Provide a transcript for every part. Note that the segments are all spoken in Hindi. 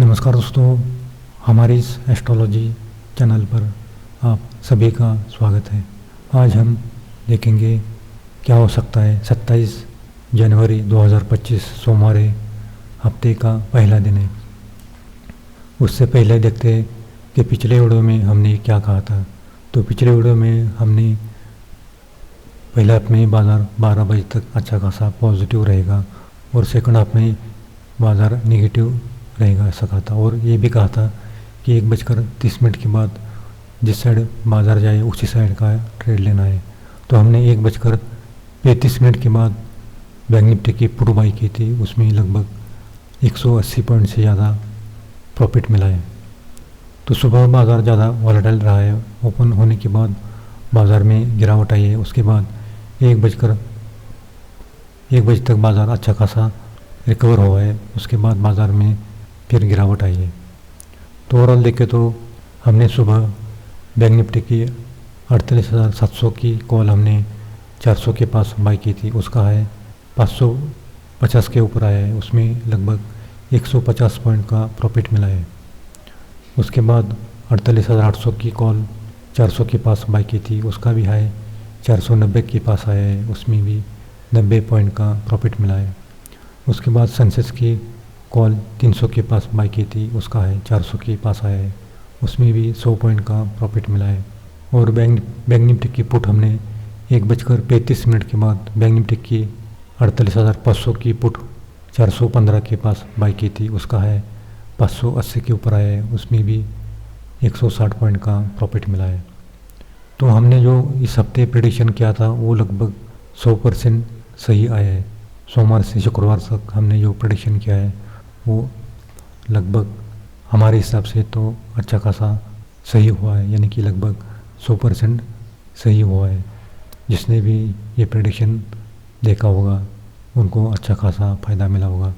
नमस्कार दोस्तों, हमारी इस एस्ट्रोलॉजी चैनल पर आप सभी का स्वागत है। आज हम देखेंगे क्या हो सकता है 27 जनवरी 2025 सोमवार हफ्ते का पहला दिन है। उससे पहले देखते हैं कि पिछले वीडियो में हमने क्या कहा था। तो पिछले वीडियो में हमने पहले हाफ में बाज़ार 12 बजे तक अच्छा खासा पॉजिटिव रहेगा और सेकंड हाफ में बाज़ार नेगेटिव रहेगा ऐसा कहा था। और ये भी कहा था कि 1:30 के बाद जिस साइड बाज़ार जाए उसी साइड का ट्रेड लेना है। तो हमने 1:35 के बाद बैंक निफ्टी की पुट बाई की थी, उसमें लगभग 180 पॉइंट से ज़्यादा प्रॉफिट मिला है। तो सुबह बाज़ार ज़्यादा वॉलेटाइल रहा है। ओपन होने के बाद बाज़ार में गिरावट आई है। उसके बाद 1 बजे तक बाज़ार अच्छा खासा रिकवर हुआ है। उसके बाद बाज़ार में फिर गिरावट आई है। तो ओवरऑल देखें तो हमने सुबह बैंक निफ्टी की 48,700 की कॉल हमने 400 के पास बाई की थी। उसका है 550 के ऊपर आया है, उसमें लगभग 150 पॉइंट का प्रॉफिट मिला है। उसके बाद 48,800 की कॉल 400 के पास बाई की थी, उसका भी हाई 490 के पास आया है, उसमें भी 90 पॉइंट का प्रॉफिट मिला है। उसके बाद सेंसेक्स की कॉल 300 के पास बाई की थी, उसका है 400 के पास आया है, उसमें भी 100 पॉइंट का प्रॉफिट मिला है। और बैंक निफ्टी की पुट हमने 1:35 के बाद बैंक निफ्टी की 48,500 की पुट 415 के पास बाई की थी, उसका है 580 के ऊपर आया है, उसमें भी 160 पॉइंट का प्रॉफिट मिला है। तो हमने जो इस हफ्ते प्रेडिक्शन किया था वो लगभग 100% सही आया है। सोमवार से शुक्रवार तक हमने जो प्रेडिक्शन किया है वो लगभग हमारे हिसाब से तो अच्छा खासा सही हुआ है, यानी कि लगभग 100% सही हुआ है। जिसने भी ये प्रेडिक्शन देखा होगा उनको अच्छा खासा फ़ायदा मिला होगा।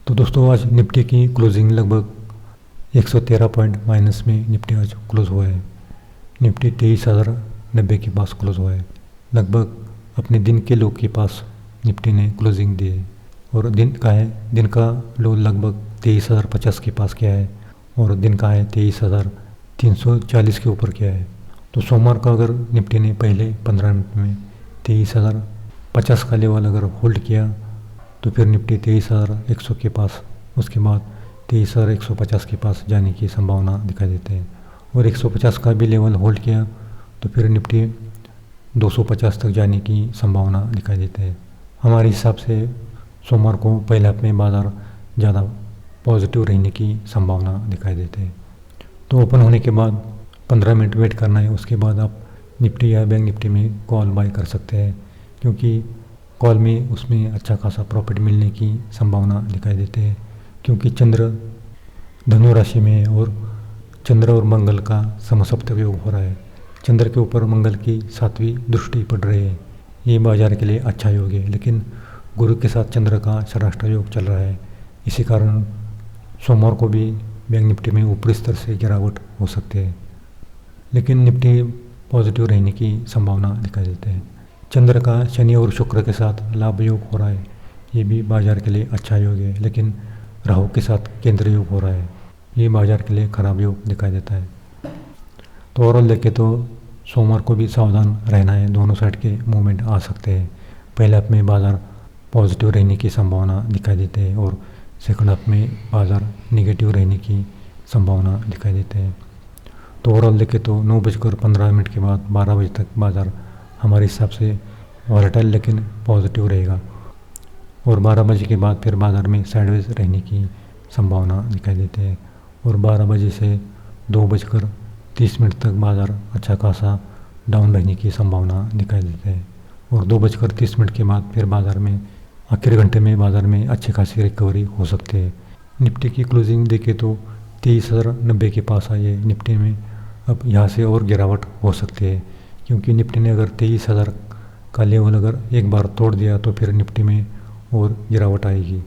तो दोस्तों आज निफ्टी की क्लोजिंग लगभग 113 पॉइंट माइनस में निफ्टी आज क्लोज हुआ है। निफ्टी 23,090 के पास क्लोज हुआ है। लगभग अपने दिन के लो के पास निफ्टी ने क्लोजिंग दी है। और दिन का लो लगभग 23,050 के पास किया है और दिन का है 23,340 के ऊपर किया है। तो सोमवार का अगर निफ्टी ने पहले 15 मिनट में 23,050 का लेवल अगर होल्ड किया तो फिर निफ्टी 23,100 के पास, उसके बाद 23,150 के पास जाने की संभावना दिखाई देते हैं। और 150 का भी लेवल होल्ड किया तो फिर निफ्टी 250 तक जाने की संभावना दिखाई देते हैं। हमारे हिसाब से सोमवार को पहले हाफ में बाज़ार ज़्यादा पॉजिटिव रहने की संभावना दिखाई देते हैं। तो ओपन होने के बाद 15 मिनट वेट करना है, उसके बाद आप निफ्टी या बैंक निफ्टी में कॉल बाय कर सकते हैं, क्योंकि कॉल में उसमें अच्छा खासा प्रॉफिट मिलने की संभावना दिखाई देते हैं। क्योंकि चंद्र धनु राशि में है और चंद्र और मंगल का समसप्तक योग हो रहा है। चंद्र के ऊपर मंगल की 7वीं दृष्टि पड़ रही है। ये बाजार के लिए अच्छा योग है, लेकिन गुरु के साथ चंद्र का षडाष्टक योग चल रहा है। इसी कारण सोमवार को भी बैंक निफ्टी में ऊपरी स्तर से गिरावट हो सकती है, लेकिन निफ्टी पॉजिटिव रहने की संभावना दिखाई देते हैं। चंद्र का शनि और शुक्र के साथ लाभ योग हो रहा है, ये भी बाजार के लिए अच्छा योग है, लेकिन राहु के साथ केंद्र योग हो रहा है, ये बाजार के लिए खराब योग दिखाई देता है। तो ओवरऑल देखें तो सोमवार को भी सावधान रहना है, दोनों साइड के मूवमेंट आ सकते हैं। पहले हाफ में बाज़ार पॉजिटिव रहने की संभावना दिखाई देते हैं और सेकंड हाफ में बाज़ार नेगेटिव रहने की संभावना दिखाई देते हैं। तो ओवरऑल देखें तो 9:15 के बाद 12 बजे तक बाज़ार हमारे हिसाब से वॉलेटाइल लेकिन पॉजिटिव रहेगा और 12 बजे के बाद फिर बाज़ार में साइडवेज रहने की संभावना दिखाई देते हैं। और 12 बजे से 2:30 तक बाज़ार अच्छा खासा डाउन रहने की संभावना दिखाई देते हैं। और 2:30 के बाद फिर बाज़ार में आखिरी घंटे में बाज़ार में अच्छी खासी रिकवरी हो सकती है। निफ्टी की क्लोजिंग देखें तो 23,090 के पास आई है। निफ्टी में अब यहाँ से और गिरावट हो सकती है, क्योंकि निफ्टी ने अगर 23,000 का लेवल अगर एक बार तोड़ दिया तो फिर निफ्टी में और गिरावट आएगी।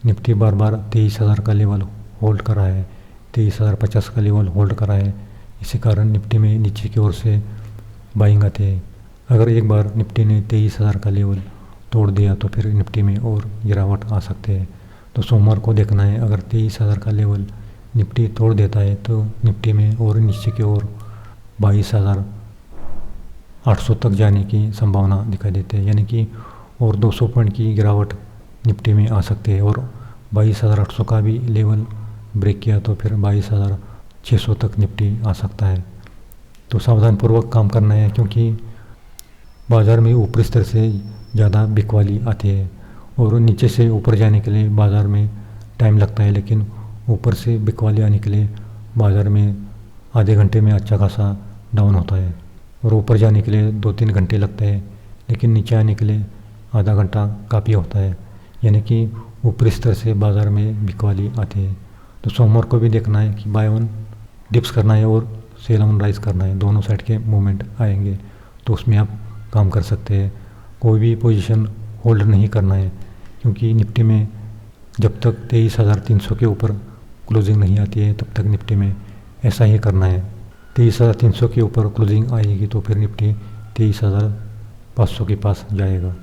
निफ्टी बार बार 23,000 का लेवल होल्ड करा है, 23,050 का लेवल होल्ड करा है। इसी कारण निफ्टी में नीचे की ओर से बाइंग आते हैं। अगर एक बार निफ्टी ने 23,000 का लेवल तोड़ दिया तो फिर निफ्टी में और गिरावट आ सकते हैं। तो सोमवार को देखना है, अगर 23,000 का लेवल निफ्टी तोड़ देता है तो निफ्टी में और नीचे की ओर 22,800 तक जाने की संभावना दिखाई देती है, यानी कि और 200 पॉइंट की गिरावट निफ्टी में आ सकती है। और 22,800 का भी लेवल ब्रेक किया तो फिर 22,600 तक निफ्टी आ सकता है। तो सावधानपूर्वक काम करना है, क्योंकि बाज़ार में ऊपरी स्तर से ज़्यादा बिकवाली आती है और नीचे से ऊपर जाने के लिए बाज़ार में टाइम लगता है, लेकिन ऊपर से बिकवाली आने के लिए बाज़ार में आधे घंटे में अच्छा खासा डाउन होता है और ऊपर जाने के लिए 2-3 घंटे लगते हैं, लेकिन नीचे आने के लिए आधा घंटा काफ़ी होता है, यानी कि ऊपरी स्तर से बाज़ार में बिकवाली आती है। तो सोमवार को भी देखना है कि बाय वन डिप्स करना है और सेल ऑन राइज करना है, दोनों साइड के मूवमेंट आएंगे तो उसमें आप काम कर सकते हैं। कोई भी पोजीशन होल्ड नहीं करना है, क्योंकि निफ्टी में जब तक 23,300 के ऊपर क्लोजिंग नहीं आती है तब तक निफ्टी में ऐसा ही करना है। 23,300 के ऊपर क्लोजिंग आएगी तो फिर निफ्टी 23,500 के पास जाएगा।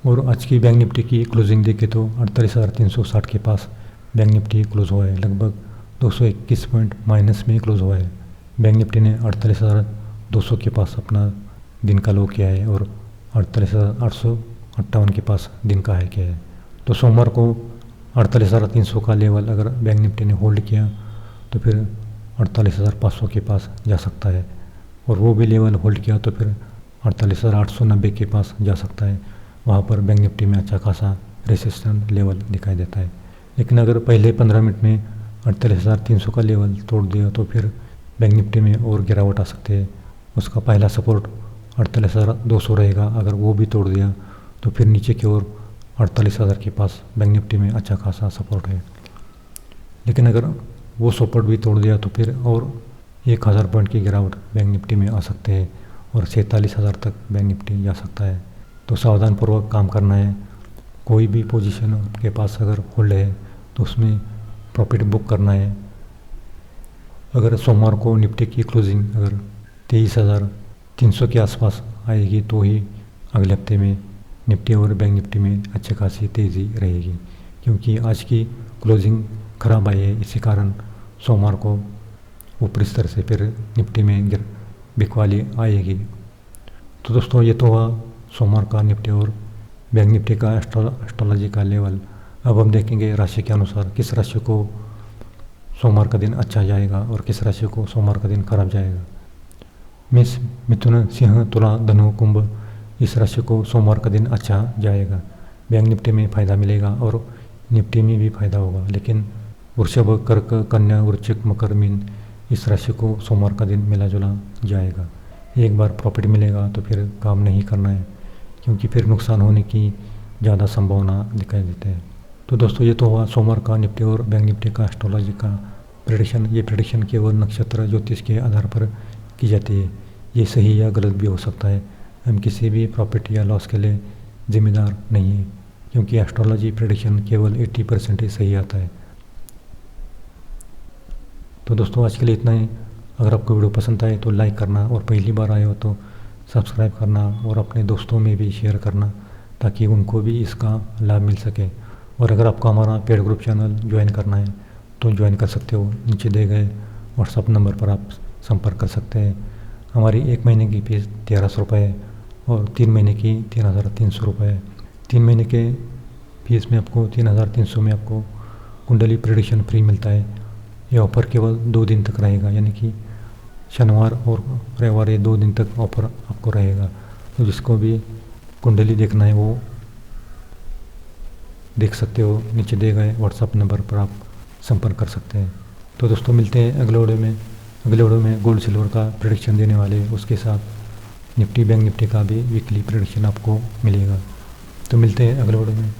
और आज की बैंक निफ्टी की क्लोजिंग देखें तो 48,360 के पास बैंक निफ्टी क्लोज हुआ है, लगभग 221 पॉइंट माइनस में क्लोज हुआ है। बैंक निफ्टी ने 48,200 के पास अपना दिन का लो किया है और 48,858 के पास दिन का हाई किया है। तो सोमवार को 48,300 का लेवल अगर बैंक निफ्टी ने होल्ड किया तो फिर 48,500 के पास जा सकता है, और वो भी लेवल होल्ड किया तो फिर 48,890 के पास जा सकता है। वहाँ पर बैंक निफ्टी में अच्छा खासा रेसिस्टेंस लेवल दिखाई देता है। लेकिन अगर पहले 15 मिनट में 48,300 का लेवल तोड़ दिया तो फिर बैंक निफ्टी में और गिरावट आ सकती है। उसका पहला सपोर्ट 48,200 रहेगा, अगर वो भी तोड़ दिया तो फिर नीचे की ओर 48,000 के पास बैंक निफ्टी में अच्छा खासा सपोर्ट है। लेकिन अगर वो सपोर्ट भी तोड़ दिया तो फिर और 1,000 पॉइंट की गिरावट बैंक निफ्टी में आ सकते हैं और 47,000 तक बैंक निफ्टी जा सकता है। तो सावधानपूर्वक काम करना है। कोई भी पोजीशन आपके पास अगर होल्ड है तो उसमें प्रॉफिट बुक करना है। अगर सोमवार को निफ्टी की क्लोजिंग अगर 23,300 के आसपास आएगी तो ही अगले हफ्ते में निफ्टी और बैंक निफ्टी में अच्छी खासी तेज़ी रहेगी, क्योंकि आज की क्लोजिंग खराब आई है, इसी कारण सोमवार को ऊपरी स्तर से फिर निफ्टी में बिकवाली आएगी। तो दोस्तों ये तो हुआ सोमवार का निफ्टी और बैंक निफ्टी का एस्ट्रोलॉजी का लेवल। अब हम देखेंगे राशि के अनुसार किस राशि को सोमवार का दिन अच्छा जाएगा और किस राशि को सोमवार का दिन खराब जाएगा। मेष, मिथुन, सिंह, तुला, धनु, कुंभ, इस राशि को सोमवार का दिन अच्छा जाएगा। बैंक निफ्टी में फ़ायदा मिलेगा और निफ्टी में भी फ़ायदा होगा। लेकिन वृषभ, कर्क, कन्या, वृश्चिक, मकर, मीन, इस राशि को सोमवार का दिन मिला जुला जाएगा। एक बार प्रॉफिट मिलेगा तो फिर काम नहीं करना है, क्योंकि फिर नुकसान होने की ज़्यादा संभावना दिखाई देती है। तो दोस्तों ये तो हुआ सोमवार का निफ्टी और बैंक निफ्टी का एस्ट्रोलॉजी का प्रेडिक्शन। ये प्रेडिक्शन केवल नक्षत्र ज्योतिष के आधार पर की जाती है। ये सही या गलत भी हो सकता है। हम किसी भी प्रॉफिट या लॉस के लिए जिम्मेदार नहीं है, क्योंकि एस्ट्रोलॉजी प्रेडिक्शन केवल 80% ही सही आता है। तो दोस्तों आज के लिए इतना ही। अगर आपको वीडियो पसंद आए तो लाइक करना, और पहली बार आए हो तो सब्सक्राइब करना और अपने दोस्तों में भी शेयर करना, ताकि उनको भी इसका लाभ मिल सके। और अगर आपको हमारा पेड ग्रुप चैनल ज्वाइन करना है तो ज्वाइन कर सकते हो। नीचे दिए गए व्हाट्सअप नंबर पर आप संपर्क कर सकते हैं। हमारी 1 महीने की फीस 1300 रुपये और 3 महीने की 3,300 रुपये। 3 महीने के फीस में आपको 3,300 में आपको कुंडली प्रेडिक्शन फ्री मिलता है। ये ऑफ़र केवल 2 दिन तक रहेगा, यानी कि शनिवार और रविवार, ये 2 दिन तक ऑफ़र आपको रहेगा। तो जिसको भी कुंडली देखना है वो देख सकते हो। नीचे दिए गए व्हाट्सअप नंबर पर आप संपर्क कर सकते हैं। तो दोस्तों मिलते हैं अगले वीडियो में। अगले वीडियो में गोल्ड सिल्वर का प्रेडिक्शन देने वाले, उसके साथ निफ्टी बैंक निफ्टी का भी वीकली प्रेडिक्शन आपको मिलेगा। तो मिलते हैं अगले वीडियो में।